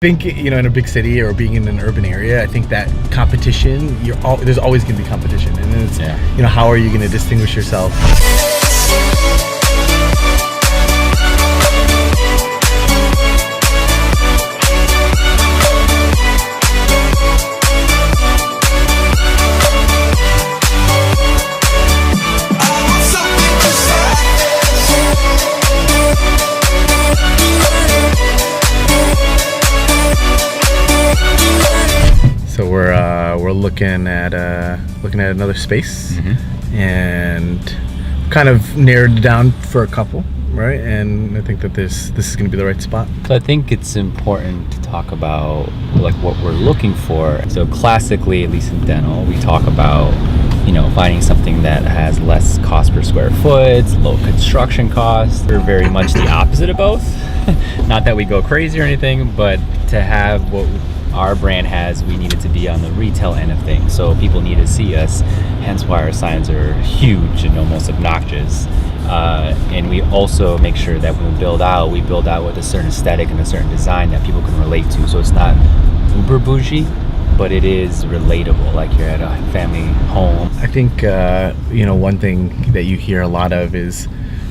I think, in a big city or being in an urban area, I think that competition, there's always going to be competition. And then it's, how are you going to distinguish yourself? So we're looking at another space, and kind of narrowed it down for a couple, right? And I think that this is going to be the right spot. So I think it's important to talk about like what we're looking for. So classically, at least in dental, we talk about finding something that has less cost per square foot, low construction costs. We're very much the opposite of both. Not that we go crazy or anything, but to have what our brand has, we needed to be on the retail end of things. So people need to see us, hence why our signs are huge and almost obnoxious. And we also make sure that when we build out with a certain aesthetic and a certain design that people can relate to. So it's not uber bougie, but it is relatable, like you're at a family home. I think, one thing that you hear a lot of is,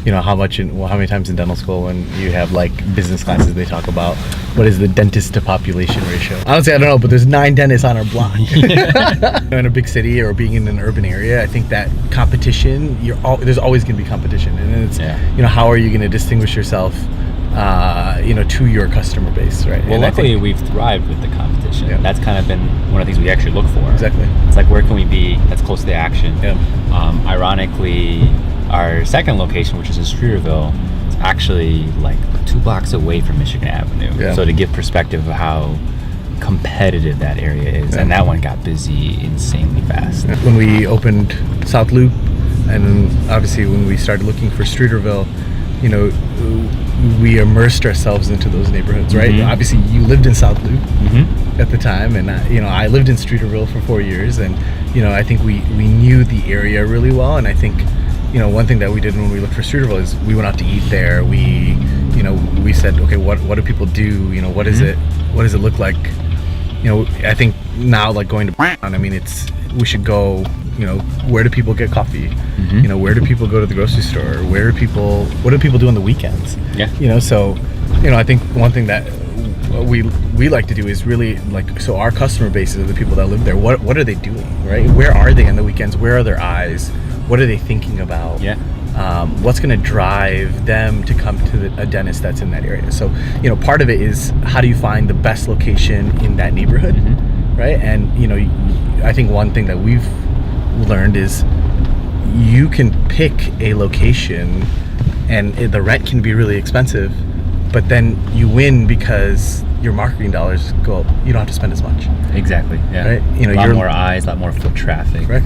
how many times in dental school when you have like business classes, they talk about what is the dentist to population ratio. Honestly, I don't know, but there's 9 dentists on our block. In a big city or being in an urban area, I think that competition, there's always going to be competition. And then it's, how are you going to distinguish yourself, to your customer base, right? Well, luckily we've thrived with the competition. Yeah. That's kind of been one of the things we actually look for. Exactly. It's like, where can we be that's close to the action? Yeah. Ironically, our second location, which is in Streeterville, is actually like 2 blocks away from Michigan Avenue. Yeah. So to give perspective of how competitive that area is, and that one got busy insanely fast. When we opened South Loop, and then obviously when we started looking for Streeterville, we immersed ourselves into those neighborhoods, right? Obviously, you lived in South Loop at the time, and I lived in Streeterville for 4 years, and I think we knew the area really well. And I think one thing that we did when we looked for Streeterville is we went out to eat there. We said, okay, what do people do? What is it? What does it look like? I think now, like going to, we should go. Where do people get coffee? Where do people go to the grocery store? What do people do on the weekends? Yeah. So, I think one thing that we like to do is really so our customer base are the people that live there. What are they doing, right? Where are they on the weekends? Where are their eyes? What are they thinking about? Yeah. What's going to drive them to come to a dentist that's in that area? So, part of it is, how do you find the best location in that neighborhood, right? And, I think one thing that we've learned is you can pick a location and the rent can be really expensive, but then you win because your marketing dollars go up. You don't have to spend as much. Exactly. Yeah. Right? A lot more eyes, a lot more foot traffic. Right.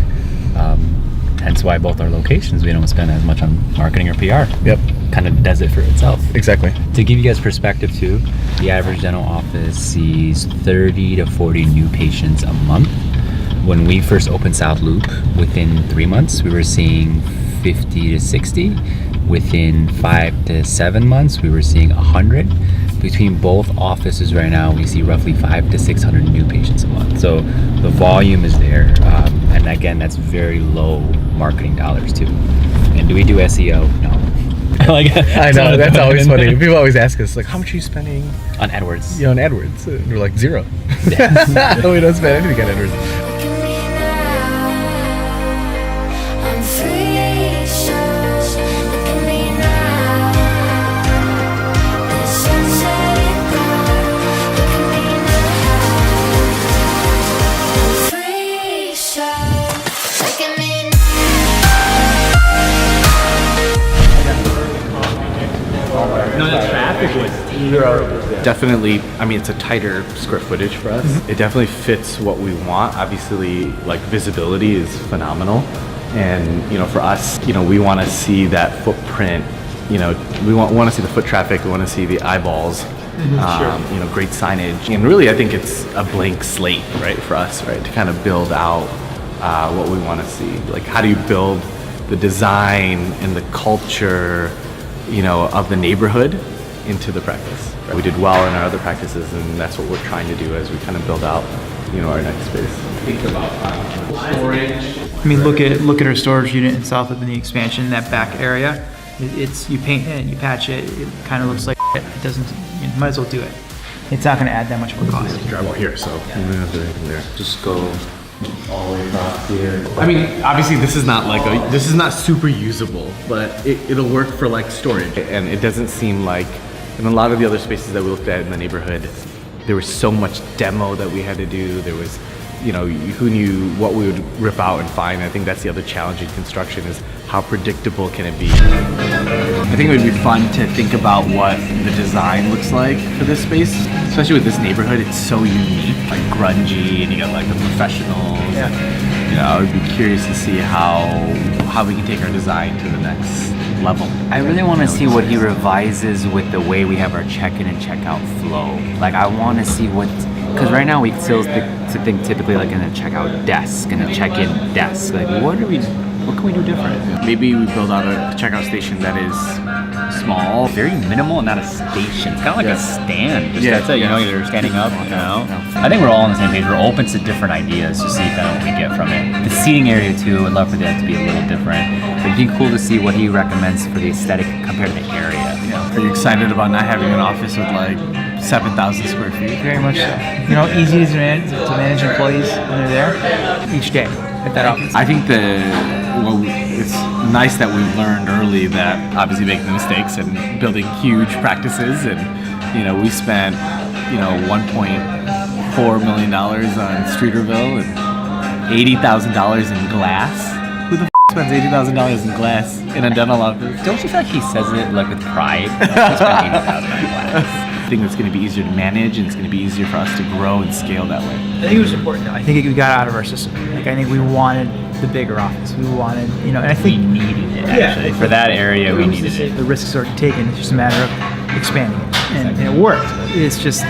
Hence why both our locations, we don't spend as much on marketing or PR. Yep. Kind of does it for itself. Exactly. To give you guys perspective too, the average dental office sees 30 to 40 new patients a month. When we first opened South Loop, within 3 months, we were seeing 50 to 60. Within 5 to 7 months, we were seeing 100. Between both offices right now, we see roughly 500 to 600 new patients a month. So the volume is there. And again, that's very low marketing dollars too. And do we do SEO? No. I know, that's always funny. People always ask us, how much are you spending on AdWords? On AdWords. And we're like, 0. We don't spend anything on AdWords. Definitely, it's a tighter square footage for us. It definitely fits what we want. Obviously, visibility is phenomenal. And, for us, we want to see that footprint. We want to see the foot traffic. We want to see the eyeballs. Great signage. And really, I think it's a blank slate, right, for us, right, to kind of build out what we want to see. How do you build the design and the culture, of the neighborhood into the practice? We did well in our other practices, and that's what we're trying to do as we kind of build out, our next space. Think about storage. I mean, look at our storage unit in South Loop in the expansion, that back area. It's you paint it, you patch it. It kind of looks like it doesn't. You might as well do it. It's not going to add that much more cost. Drywall here, so we don't have to do anything there. Just go all the way across here. I mean, obviously this is not super usable, but it'll work for like storage. And it doesn't seem like, in a lot of the other spaces that we looked at in the neighborhood, there was so much demo that we had to do. There was, who knew what we would rip out and find. I think that's the other challenge in construction is how predictable can it be? I think it would be fun to think about what the design looks like for this space, especially with this neighborhood. It's so unique, like grungy, and you got like the professionals. Yeah. I would be curious to see how we can take our design to the next level. I really want to see what he revises with the way we have our check-in and check-out flow. Like, I want to see because right now we still think typically like in a checkout desk and a check-in desk. Like, what can we do different? Maybe we build out a checkout station that is small, very minimal, and not a station. It's kind of like a stand. Just that's it. You're standing up. I think we're all on the same page. We're open to different ideas to see kind of what we get from it. The seating area too, I'd love for that to be a little different. It'd be cool to see what he recommends for the aesthetic compared to the area. Are you excited about not having an office with like 7,000 square feet? Very much so. Easy to manage employees when they're there each day at that office. I think it's nice that we learned early that obviously making mistakes and building huge practices, and we spent $1.4 million on Streeterville and $80,000 in glass. Who the spends $80,000 in glass in a dental office? Don't you feel like he says it like with pride? He spent $80,000 on glass. I think it's going to be easier to manage, and it's going to be easier for us to grow and scale that way. I think it was important. I think we got out of our system. Like, I think we wanted the bigger office. We wanted, and I think we needed it actually. For that area, we needed it. The risks are taken. It's just a matter of expanding it, and it worked. It's just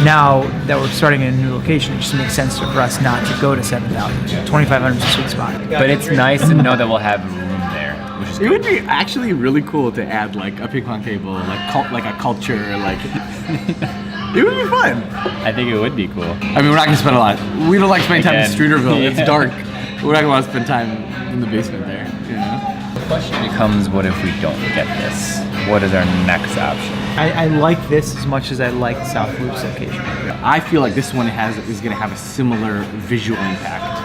now that we're starting in a new location, it just makes sense for us not to go to 7,000. 2,500 is a sweet spot. But it's nice to know that we'll have room there, which is It would be actually really cool to add like a ping pong table, like a culture, like it would be fun. I think it would be cool. I mean, we're not gonna spend a lot. We don't like spending time in Streeterville. It's dark. We're not gonna want to spend time in the basement there. The question becomes, what if we don't get this? What is our next option? I like this as much as I like South Loop's location. I feel like this one is gonna have a similar visual impact.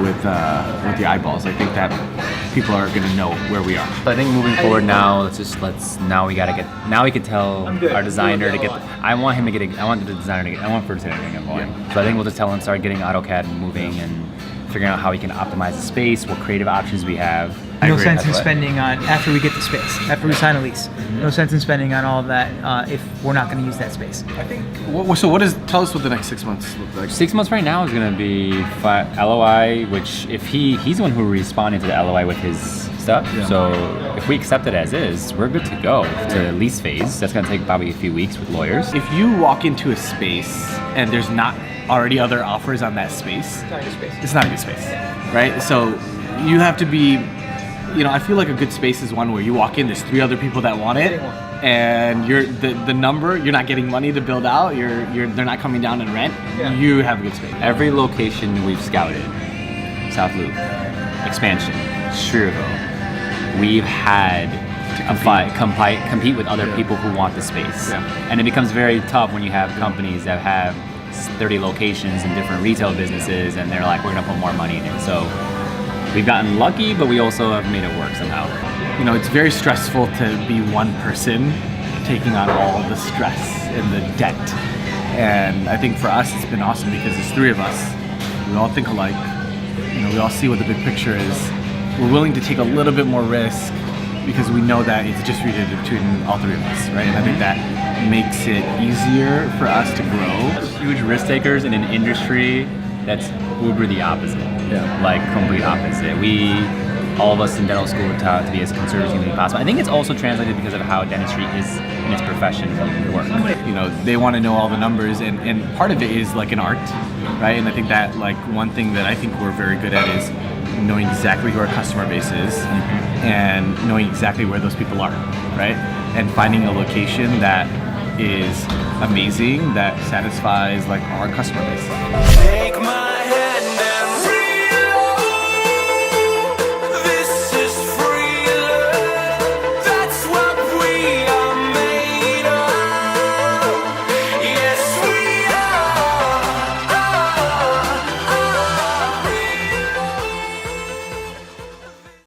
With the eyeballs. I think that people are gonna know where we are. So I think moving forward now, now we can tell our designer to get. I want the designer to get. I want for today to get going. Yeah. So I think we'll just tell him start getting AutoCAD and moving and figuring out how we can optimize the space, what creative options we have. No sense in spending on after we get the space, after we sign a lease. No sense in spending on all of that if we're not going to use that space. I think. Tell us what the next 6 months look like. 6 months right now is going to be LOI, which if he's the one who responded to the LOI with his stuff. Yeah. So if we accept it as is, we're good to go to lease phase. That's going to take probably a few weeks with lawyers. If you walk into a space and there's not already other offers on that space, it's not a good space, right? So you have to be. I feel like a good space is one where you walk in, there's 3 other people that want it, and you're not getting money to build out. They're not coming down in rent. Yeah. You have a good space. Every location we've scouted, South Loop, expansion, Streeterville, we've had to compete with other people who want the space, and it becomes very tough when you have companies that have 30 locations in different retail businesses, and they're like, we're gonna put more money in it. So. We've gotten lucky, but we also have made it work somehow. It's very stressful to be one person taking on all the stress and the debt. And I think for us, it's been awesome because there's 3 of us. We all think alike. We all see what the big picture is. We're willing to take a little bit more risk because we know that it's distributed between all 3 of us, right? And I think that makes it easier for us to grow. Huge risk takers in an industry that's uber the opposite. Yeah. Like complete opposite. All of us in dental school were taught to be as conservative as humanly possible. I think it's also translated because of how dentistry is in its profession work. They want to know all the numbers, and part of it is like an art, right? And I think that one thing that I think we're very good at is knowing exactly who our customer base is and knowing exactly where those people are, right? And finding a location that is amazing, that satisfies like our customer base. Take my